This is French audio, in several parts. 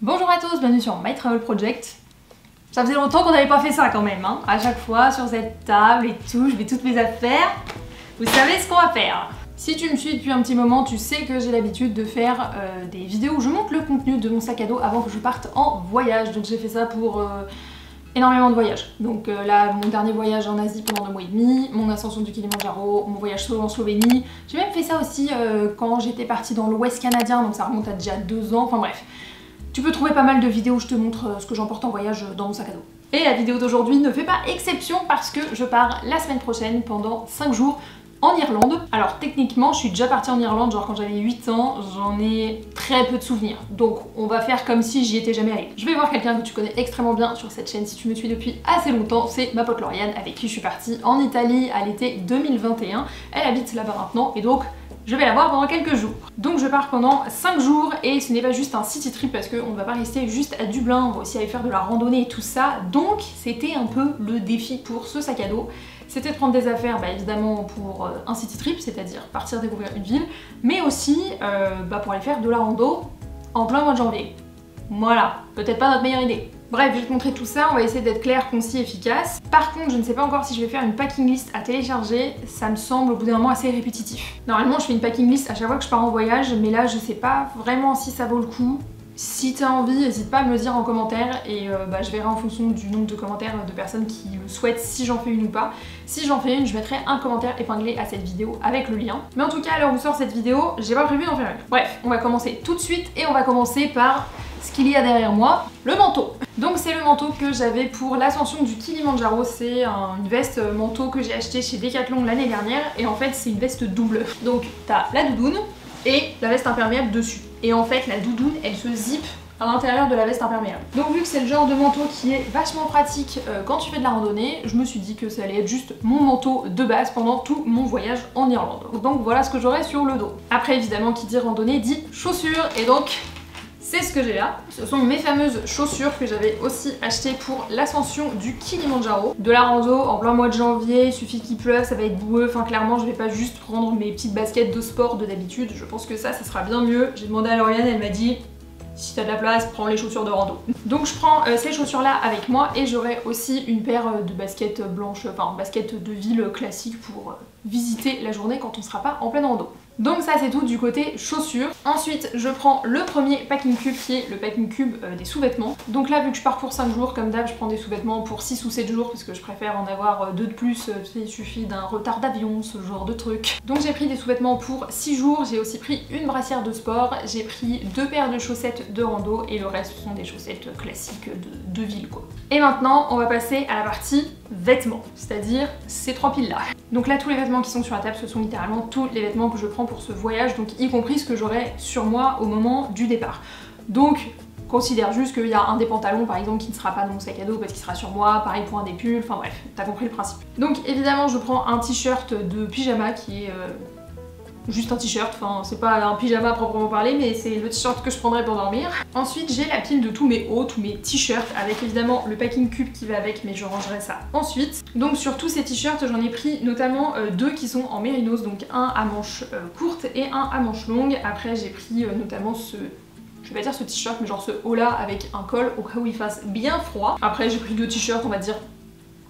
Bonjour à tous, bienvenue sur My Travel Project. Ça faisait longtemps qu'on n'avait pas fait ça quand même, hein. À chaque fois sur cette table et tout, je mets toutes mes affaires. Vous savez ce qu'on va faire. Si tu me suis depuis un petit moment, tu sais que j'ai l'habitude de faire des vidéos où je montre le contenu de mon sac à dos avant que je parte en voyage. Donc j'ai fait ça pour énormément de voyages. Donc là, mon dernier voyage en Asie pendant 2 mois et demi, mon ascension du Kilimandjaro, mon voyage solo en Slovénie. J'ai même fait ça aussi quand j'étais partie dans l'Ouest canadien, donc ça remonte à déjà 2 ans, enfin bref. Tu peux trouver pas mal de vidéos où je te montre ce que j'emporte en voyage dans mon sac à dos. Et la vidéo d'aujourd'hui ne fait pas exception parce que je pars la semaine prochaine pendant 5 jours en Irlande. Alors techniquement je suis déjà partie en Irlande genre quand j'avais 8 ans, j'en ai très peu de souvenirs. Donc on va faire comme si j'y étais jamais allée. Je vais voir quelqu'un que tu connais extrêmement bien sur cette chaîne si tu me suis depuis assez longtemps, c'est ma pote Lauriane avec qui je suis partie en Italie à l'été 2021. Elle habite là-bas maintenant et donc je vais la voir pendant quelques jours. Donc je pars pendant 5 jours et ce n'est pas juste un city trip parce qu'on ne va pas rester juste à Dublin, on va aussi aller faire de la randonnée et tout ça. Donc c'était un peu le défi pour ce sac à dos. C'était de prendre des affaires évidemment pour un city trip, c'est-à-dire partir découvrir une ville, mais aussi pour aller faire de la rando en plein mois de janvier. Voilà, peut-être pas notre meilleure idée. Bref, je vais te montrer tout ça, on va essayer d'être clair, concis, efficace. Par contre, je ne sais pas encore si je vais faire une packing list à télécharger, ça me semble au bout d'un moment assez répétitif. Normalement, je fais une packing list à chaque fois que je pars en voyage, mais là, je sais pas vraiment si ça vaut le coup. Si t'as envie, n'hésite pas à me le dire en commentaire et je verrai en fonction du nombre de commentaires de personnes qui le souhaitent si j'en fais une ou pas. Si j'en fais une, je mettrai un commentaire épinglé à cette vidéo avec le lien. Mais en tout cas, à l'heure où sort cette vidéo, j'ai pas prévu d'en faire une. Bref, on va commencer tout de suite et on va commencer par ce qu'il y a derrière moi, le manteau. Donc c'est le manteau que j'avais pour l'ascension du Kilimandjaro, c'est une veste manteau que j'ai acheté chez Decathlon l'année dernière et en fait c'est une veste double. Donc t'as la doudoune et la veste imperméable dessus. Et en fait la doudoune elle se zippe à l'intérieur de la veste imperméable. Donc vu que c'est le genre de manteau qui est vachement pratique quand tu fais de la randonnée, je me suis dit que ça allait être juste mon manteau de base pendant tout mon voyage en Irlande. Donc voilà ce que j'aurai sur le dos. Après évidemment qui dit randonnée dit chaussures et donc c'est ce que j'ai là. Ce sont mes fameuses chaussures que j'avais aussi achetées pour l'ascension du Kilimandjaro. De la rando en plein mois de janvier, il suffit qu'il pleuve, ça va être boueux. Enfin clairement je vais pas juste prendre mes petites baskets de sport de d'habitude. Je pense que ça sera bien mieux. J'ai demandé à Lauriane, elle m'a dit si t'as de la place, prends les chaussures de rando. Donc je prends ces chaussures là avec moi et j'aurai aussi une paire de baskets blanches, enfin baskets de ville classiques pour visiter la journée quand on sera pas en pleine rando. Donc ça c'est tout du côté chaussures. Ensuite je prends le premier packing cube qui est le packing cube des sous-vêtements. Donc là vu que je pars pour 5 jours comme d'hab je prends des sous-vêtements pour 6 ou 7 jours parce que je préfère en avoir 2 de plus, il suffit d'un retard d'avion, ce genre de truc. Donc j'ai pris des sous-vêtements pour 6 jours, j'ai aussi pris une brassière de sport, j'ai pris 2 paires de chaussettes de rando et le reste ce sont des chaussettes classiques de ville quoi. Et maintenant on va passer à la partie vêtements, c'est-à-dire ces 3 piles là. Donc là tous les vêtements qui sont sur la table ce sont littéralement tous les vêtements que je prends pour ce voyage, donc y compris ce que j'aurai sur moi au moment du départ. Donc considère juste qu'il y a un des pantalons par exemple qui ne sera pas dans mon sac à dos parce qu'il sera sur moi, pareil pour un des pulls, enfin bref, t'as compris le principe. Donc évidemment je prends un t-shirt de pyjama qui est juste un t-shirt, enfin c'est pas un pyjama à proprement parler mais c'est le t-shirt que je prendrais pour dormir. Ensuite j'ai la pile de tous mes hauts, tous mes t-shirts avec évidemment le packing cube qui va avec mais je rangerai ça ensuite. Donc sur tous ces t-shirts j'en ai pris notamment 2 qui sont en mérinos, donc un à manches courtes et un à manches longues. Après j'ai pris notamment ce... je vais pas dire ce t-shirt mais genre ce haut là avec un col au cas où il fasse bien froid. Après j'ai pris 2 t-shirts on va dire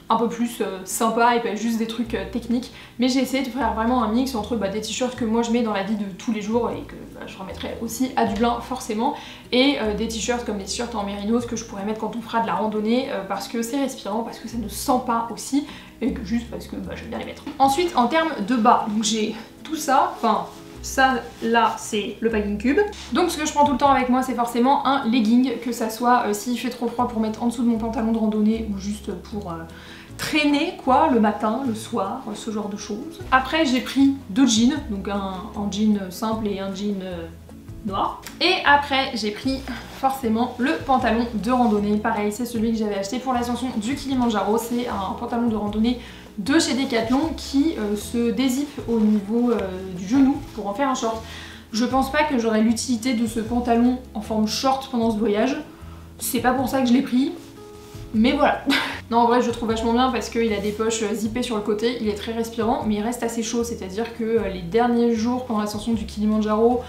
un peu plus sympa et pas juste des trucs techniques, mais j'ai essayé de faire vraiment un mix entre des t-shirts que moi je mets dans la vie de tous les jours et que je remettrai aussi à Dublin forcément, et des t-shirts comme les t-shirts en mérinos que je pourrais mettre quand on fera de la randonnée parce que c'est respirant, parce que ça ne sent pas aussi et que juste parce que j'aime bien les mettre. Ensuite en termes de bas, donc j'ai tout ça, enfin ça là c'est le packing cube. Donc ce que je prends tout le temps avec moi c'est forcément un legging, que ça soit s'il fait trop froid pour mettre en dessous de mon pantalon de randonnée ou juste pour traîner quoi le matin, le soir, ce genre de choses. Après j'ai pris 2 jeans, donc un jean simple et un jean noir. Et après j'ai pris forcément le pantalon de randonnée, pareil c'est celui que j'avais acheté pour l'ascension du Kilimandjaro, c'est un pantalon de randonnée de chez Decathlon qui se dézippe au niveau du genou pour en faire un short. Je pense pas que j'aurai l'utilité de ce pantalon en forme short pendant ce voyage, c'est pas pour ça que je l'ai pris, mais voilà. Non en vrai je le trouve vachement bien parce qu'il a des poches zippées sur le côté, il est très respirant mais il reste assez chaud, c'est à dire que les derniers jours pendant l'ascension du Kilimandjaro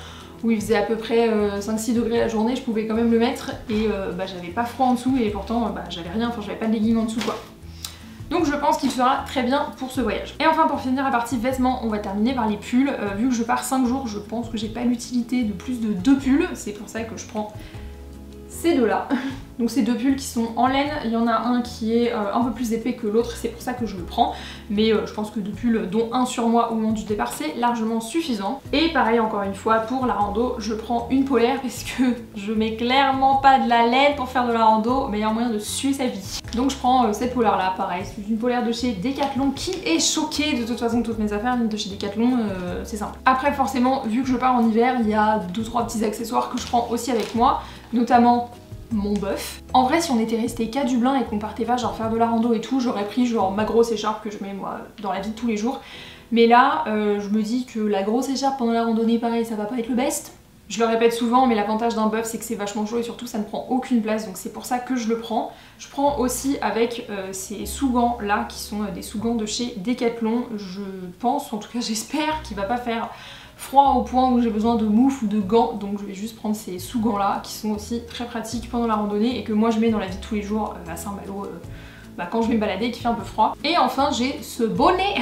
où il faisait à peu près 5-6 degrés la journée, je pouvais quand même le mettre et j'avais pas froid en dessous et pourtant j'avais rien, enfin j'avais pas de legging en dessous quoi. Donc je pense qu'il sera très bien pour ce voyage. Et enfin pour finir la partie vêtements, on va terminer par les pulls. Vu que je pars 5 jours, je pense que j'ai pas l'utilité de plus de 2 pulls, c'est pour ça que je prends ces deux là. Donc ces deux pulls qui sont en laine, il y en a un qui est un peu plus épais que l'autre, c'est pour ça que je le prends. Mais je pense que 2 pulls, dont un sur moi au moment du départ, c'est largement suffisant. Et pareil encore une fois, pour la rando, je prends une polaire parce que je mets clairement pas de la laine pour faire de la rando, meilleur moyen de suer sa vie. Donc je prends cette polaire là, pareil, c'est une polaire de chez Decathlon qui est choquée de toute façon, toutes mes affaires de chez Decathlon, c'est simple. Après forcément, vu que je pars en hiver, il y a 2-3 petits accessoires que je prends aussi avec moi, notamment mon bœuf. En vrai si on était resté qu'à Dublin et qu'on partait pas genre faire de la rando et tout, j'aurais pris genre ma grosse écharpe que je mets moi dans la vie de tous les jours. Mais là je me dis que la grosse écharpe pendant la randonnée pareil ça va pas être le best. Je le répète souvent mais l'avantage d'un bœuf c'est que c'est vachement chaud et surtout ça ne prend aucune place donc c'est pour ça que je le prends. Je prends aussi avec ces sous-gants là qui sont des sous-gants de chez Decathlon. Je pense, en tout cas j'espère qu'il va pas faire froid au point où j'ai besoin de moufles ou de gants, donc je vais juste prendre ces sous-gants là qui sont aussi très pratiques pendant la randonnée et que moi je mets dans la vie de tous les jours à Saint-Malo quand je vais me balader et qu'il fait un peu froid. Et enfin j'ai ce bonnet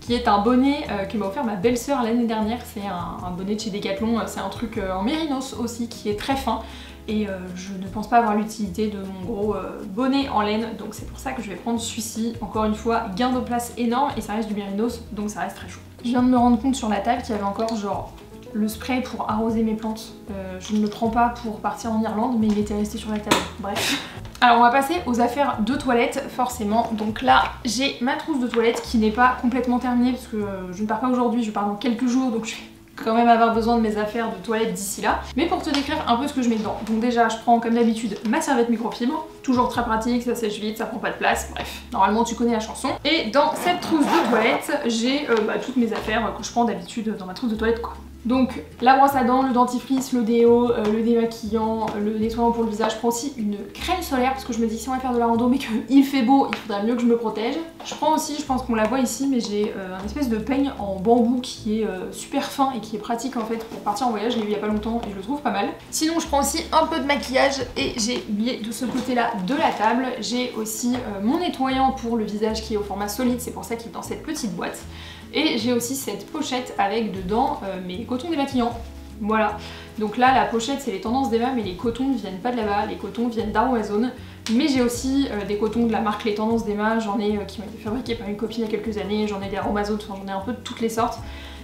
qui est un bonnet que m'a offert ma belle-sœur l'année dernière, c'est un bonnet de chez Decathlon, c'est un truc en mérinos aussi qui est très fin. Et je ne pense pas avoir l'utilité de mon gros bonnet en laine, donc c'est pour ça que je vais prendre celui-ci. Encore une fois, gain de place énorme et ça reste du mérinos, donc ça reste très chaud. Je viens de me rendre compte sur la table qu'il y avait encore genre le spray pour arroser mes plantes. Je ne le prends pas pour partir en Irlande, mais il était resté sur la table. Bref. Alors on va passer aux affaires de toilette, forcément. Donc là, j'ai ma trousse de toilette qui n'est pas complètement terminée parce que je ne pars pas aujourd'hui, je pars dans quelques jours, donc je vais quand même avoir besoin de mes affaires de toilette d'ici là. Mais pour te décrire un peu ce que je mets dedans. Donc déjà, je prends comme d'habitude ma serviette microfibre, toujours très pratique, ça sèche vite, ça prend pas de place, bref, normalement tu connais la chanson. Et dans cette trousse de toilette, j'ai toutes mes affaires que je prends d'habitude dans ma trousse de toilette quoi. Donc la brosse à dents, le dentifrice, le déo, le démaquillant, le nettoyant pour le visage. Je prends aussi une crème solaire parce que je me dis si on va faire de la rando mais qu'il fait beau, il faudra mieux que je me protège. Je prends aussi, je pense qu'on la voit ici, mais j'ai un espèce de peigne en bambou qui est super fin et qui est pratique en fait pour partir en voyage. Je l'ai vu il y a pas longtemps et je le trouve pas mal. Sinon je prends aussi un peu de maquillage et j'ai oublié de ce côté là de la table. J'ai aussi mon nettoyant pour le visage qui est au format solide, c'est pour ça qu'il est dans cette petite boîte. Et j'ai aussi cette pochette avec dedans mes cotons démaquillants. Voilà. Donc là la pochette c'est les tendances d'Eva mais les cotons ne viennent pas de là-bas, les cotons viennent d'Aromazone. Mais j'ai aussi des cotons de la marque Les Tendances d'Emma, j'en ai qui m'ont été fabriqués par une copine il y a quelques années, j'en ai des Aromazone, enfin j'en ai un peu de toutes les sortes.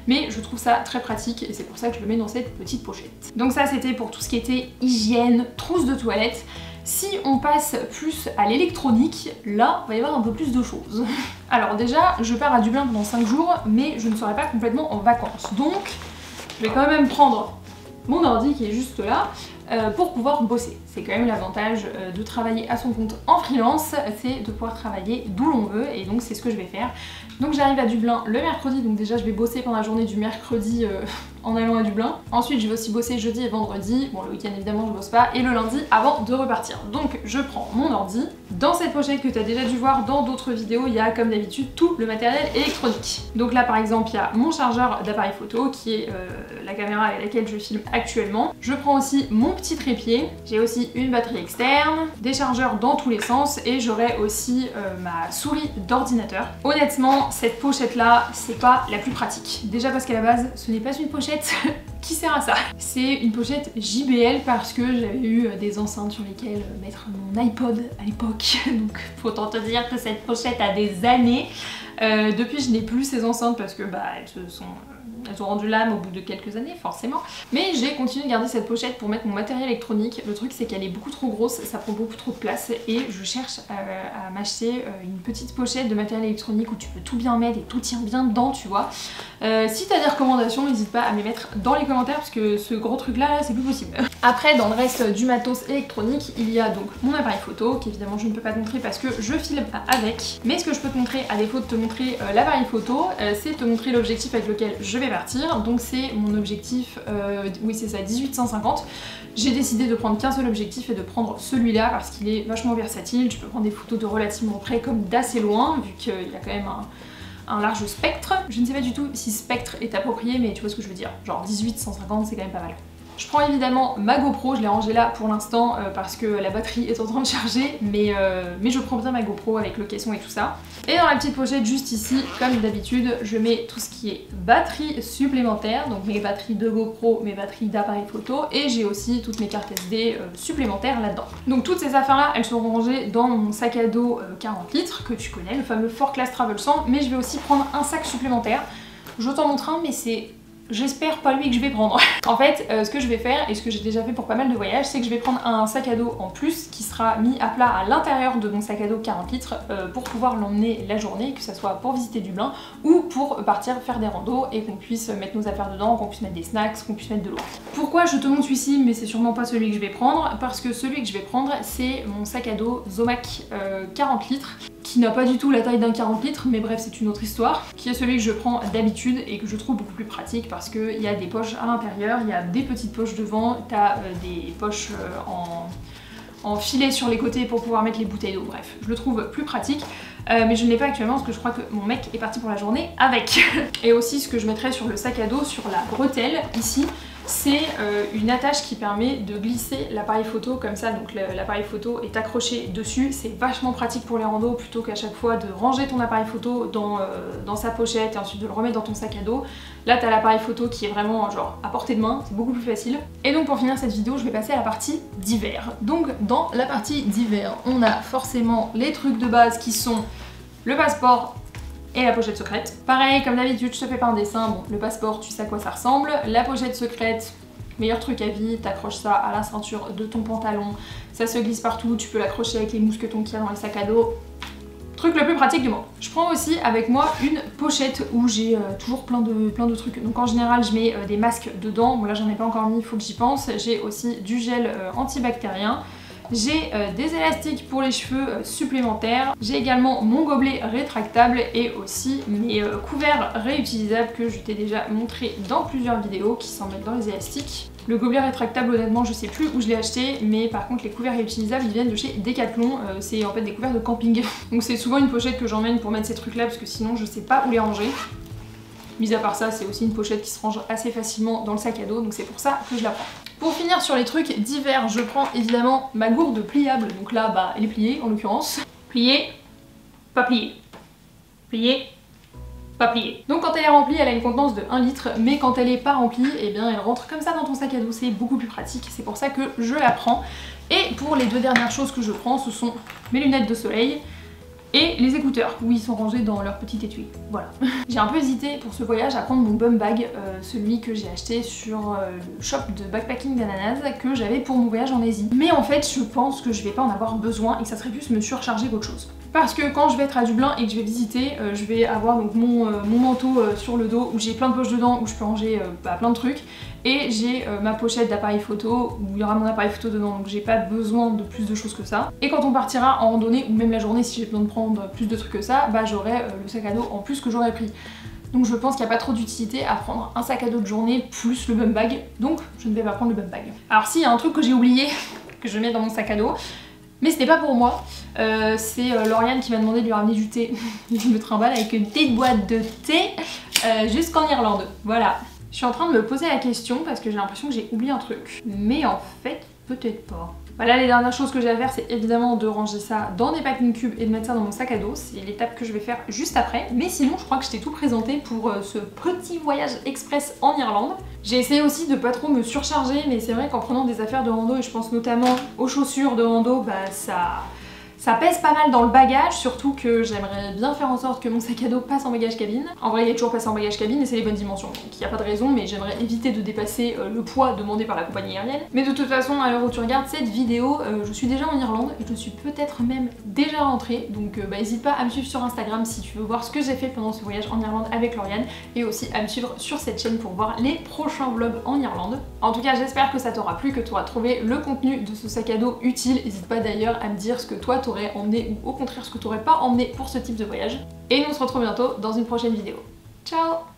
Mais je trouve ça très pratique et c'est pour ça que je le mets dans cette petite pochette. Donc ça c'était pour tout ce qui était hygiène, trousse de toilette. Si on passe plus à l'électronique, là, il va y avoir un peu plus de choses. Alors déjà, je pars à Dublin pendant 5 jours, mais je ne serai pas complètement en vacances. Donc, je vais quand même prendre mon ordi qui est juste là, pour pouvoir bosser. C'est quand même l'avantage de travailler à son compte en freelance, c'est de pouvoir travailler d'où l'on veut, et donc c'est ce que je vais faire. Donc j'arrive à Dublin le mercredi, donc déjà je vais bosser pendant la journée du mercredi en allant à Dublin. Ensuite je vais aussi bosser jeudi et vendredi, bon le week-end évidemment je bosse pas, et le lundi avant de repartir. Donc je prends mon ordi. Dans cette pochette que tu as déjà dû voir dans d'autres vidéos, il y a comme d'habitude tout le matériel électronique. Donc là par exemple il y a mon chargeur d'appareil photo qui est la caméra avec laquelle je filme actuellement. Je prends aussi mon petit trépied, j'ai aussi une batterie externe, des chargeurs dans tous les sens et j'aurai aussi ma souris d'ordinateur. Honnêtement cette pochette là c'est pas la plus pratique. Déjà parce qu'à la base ce n'est pas une pochette qui sert à ça. C'est une pochette JBL parce que j'avais eu des enceintes sur lesquelles mettre mon iPod à l'époque. Donc faut autant te dire que cette pochette a des années. Depuis je n'ai plus ces enceintes parce que elles ont rendu l'âme au bout de quelques années, forcément. Mais j'ai continué de garder cette pochette pour mettre mon matériel électronique. Le truc, c'est qu'elle est beaucoup trop grosse, ça prend beaucoup trop de place. Et je cherche à m'acheter une petite pochette de matériel électronique où tu peux tout bien mettre et tout tient bien dedans, tu vois. Si t'as des recommandations, n'hésite pas à me les mettre dans les commentaires parce que ce gros truc-là, c'est plus possible. Après, dans le reste du matos électronique, il y a donc mon appareil photo, qu'évidemment je ne peux pas te montrer parce que je filme avec. Mais ce que je peux te montrer, à défaut de te montrer l'appareil photo, c'est te montrer l'objectif avec lequel je vais partir. Donc c'est mon objectif, oui c'est ça, 18-150. J'ai décidé de prendre qu'un seul objectif et de prendre celui-là parce qu'il est vachement versatile. Tu peux prendre des photos de relativement près comme d'assez loin, vu qu'il y a quand même un large spectre. Je ne sais pas du tout si spectre est approprié, mais tu vois ce que je veux dire. Genre 18, 150, c'est quand même pas mal. Je prends évidemment ma GoPro, je l'ai rangée là pour l'instant parce que la batterie est en train de charger, mais je prends bien ma GoPro avec le caisson et tout ça. Et dans la petite pochette juste ici, comme d'habitude, je mets tout ce qui est batterie supplémentaire, donc mes batteries de GoPro, mes batteries d'appareil photo, et j'ai aussi toutes mes cartes SD supplémentaires là-dedans. Donc toutes ces affaires-là, elles seront rangées dans mon sac à dos 40 litres, que tu connais, le fameux Fort Class Travel 100, mais je vais aussi prendre un sac supplémentaire. Je t'en montre un, mais c'est... j'espère pas lui que je vais prendre. En fait, ce que je vais faire, et ce que j'ai déjà fait pour pas mal de voyages, c'est que je vais prendre un sac à dos en plus qui sera mis à plat à l'intérieur de mon sac à dos 40 litres pour pouvoir l'emmener la journée, que ce soit pour visiter Dublin ou pour partir faire des randos et qu'on puisse mettre nos affaires dedans, qu'on puisse mettre des snacks, qu'on puisse mettre de l'eau. Pourquoi je te montre celui-ci, mais c'est sûrement pas celui que je vais prendre? Parce que celui que je vais prendre, c'est mon sac à dos Zomac 40 litres. Qui n'a pas du tout la taille d'un 40 litres, mais bref c'est une autre histoire, qui est celui que je prends d'habitude et que je trouve beaucoup plus pratique parce qu'il y a des poches à l'intérieur, il y a des petites poches devant, t'as des poches en filet sur les côtés pour pouvoir mettre les bouteilles d'eau, bref, je le trouve plus pratique. Mais je ne l'ai pas actuellement parce que je crois que mon mec est parti pour la journée avec. Et aussi ce que je mettrai sur le sac à dos, sur la bretelle, ici, c'est une attache qui permet de glisser l'appareil photo comme ça, donc l'appareil photo est accroché dessus, c'est vachement pratique pour les randos plutôt qu'à chaque fois de ranger ton appareil photo dans sa pochette et ensuite de le remettre dans ton sac à dos. Là t'as l'appareil photo qui est vraiment genre à portée de main, c'est beaucoup plus facile. Et donc pour finir cette vidéo, je vais passer à la partie d'hiver. Donc dans la partie d'hiver, on a forcément les trucs de base qui sont le passeport et la pochette secrète. Pareil, comme d'habitude, je te fais pas un dessin, bon, le passeport, tu sais à quoi ça ressemble. La pochette secrète, meilleur truc à vie, t'accroches ça à la ceinture de ton pantalon, ça se glisse partout, tu peux l'accrocher avec les mousquetons qu'il y a dans le sac à dos. Truc le plus pratique du monde. Je prends aussi avec moi une pochette où j'ai toujours plein de trucs. Donc en général, je mets des masques dedans. Bon là, j'en ai pas encore mis, il faut que j'y pense. J'ai aussi du gel antibactérien. J'ai des élastiques pour les cheveux supplémentaires, j'ai également mon gobelet rétractable et aussi mes couverts réutilisables que je t'ai déjà montré dans plusieurs vidéos qui s'en mettent dans les élastiques. Le gobelet rétractable, honnêtement, je sais plus où je l'ai acheté, mais par contre les couverts réutilisables ils viennent de chez Decathlon, c'est en fait des couverts de camping. Donc c'est souvent une pochette que j'emmène pour mettre ces trucs là parce que sinon je sais pas où les ranger. Mis à part ça, c'est aussi une pochette qui se range assez facilement dans le sac à dos, donc c'est pour ça que je la prends. Pour finir sur les trucs d'hiver, je prends évidemment ma gourde pliable, donc là, bah, elle est pliée en l'occurrence. Pliée, pas pliée. Pliée, pas pliée. Donc quand elle est remplie, elle a une contenance de 1 litre, mais quand elle est pas remplie, eh bien elle rentre comme ça dans ton sac à dos, c'est beaucoup plus pratique, c'est pour ça que je la prends. Et pour les deux dernières choses que je prends, ce sont mes lunettes de soleil, et les écouteurs, où ils sont rangés dans leur petit étui. Voilà. J'ai un peu hésité pour ce voyage à prendre mon bum bag, celui que j'ai acheté sur le shop de backpacking d'Ananas que j'avais pour mon voyage en Asie. Mais en fait, je pense que je vais pas en avoir besoin et que ça serait plus me surcharger qu'autre chose. Parce que quand je vais être à Dublin et que je vais visiter, je vais avoir donc mon manteau sur le dos où j'ai plein de poches dedans, où je peux ranger plein de trucs. Et j'ai ma pochette d'appareil photo où il y aura mon appareil photo dedans, donc j'ai pas besoin de plus de choses que ça. Et quand on partira en randonnée ou même la journée si j'ai besoin de prendre plus de trucs que ça, bah j'aurai le sac à dos en plus que j'aurais pris. Donc je pense qu'il n'y a pas trop d'utilité à prendre un sac à dos de journée plus le bum bag, donc je ne vais pas prendre le bum bag. Alors si, il y a un truc que j'ai oublié, que je mets dans mon sac à dos, mais c'était pas pour moi, c'est Lauriane qui m'a demandé de lui ramener du thé. Je me trimballe avec une petite boîte de thé jusqu'en Irlande, voilà. Je suis en train de me poser la question parce que j'ai l'impression que j'ai oublié un truc. Mais en fait, peut-être pas. Voilà, les dernières choses que j'ai à faire, c'est évidemment de ranger ça dans des packing cubes et de mettre ça dans mon sac à dos. C'est l'étape que je vais faire juste après. Mais sinon, je crois que je t'ai tout présenté pour ce petit voyage express en Irlande. J'ai essayé aussi de pas trop me surcharger, mais c'est vrai qu'en prenant des affaires de rando, et je pense notamment aux chaussures de rando, bah ça pèse pas mal dans le bagage, surtout que j'aimerais bien faire en sorte que mon sac à dos passe en bagage cabine. En vrai, il est toujours passé en bagage cabine et c'est les bonnes dimensions, donc il n'y a pas de raison, mais j'aimerais éviter de dépasser le poids demandé par la compagnie aérienne. Mais de toute façon, à l'heure où tu regardes cette vidéo, je suis déjà en Irlande et je suis peut-être même déjà rentrée, donc n'hésite pas à me suivre sur Instagram si tu veux voir ce que j'ai fait pendant ce voyage en Irlande avec Lauriane, et aussi à me suivre sur cette chaîne pour voir les prochains vlogs en Irlande. En tout cas, j'espère que ça t'aura plu, que tu auras trouvé le contenu de ce sac à dos utile. N'hésite pas d'ailleurs à me dire ce que toi t'aurais emmené ou au contraire ce que tu n'aurais pas emmené pour ce type de voyage. Et nous on se retrouve bientôt dans une prochaine vidéo. Ciao!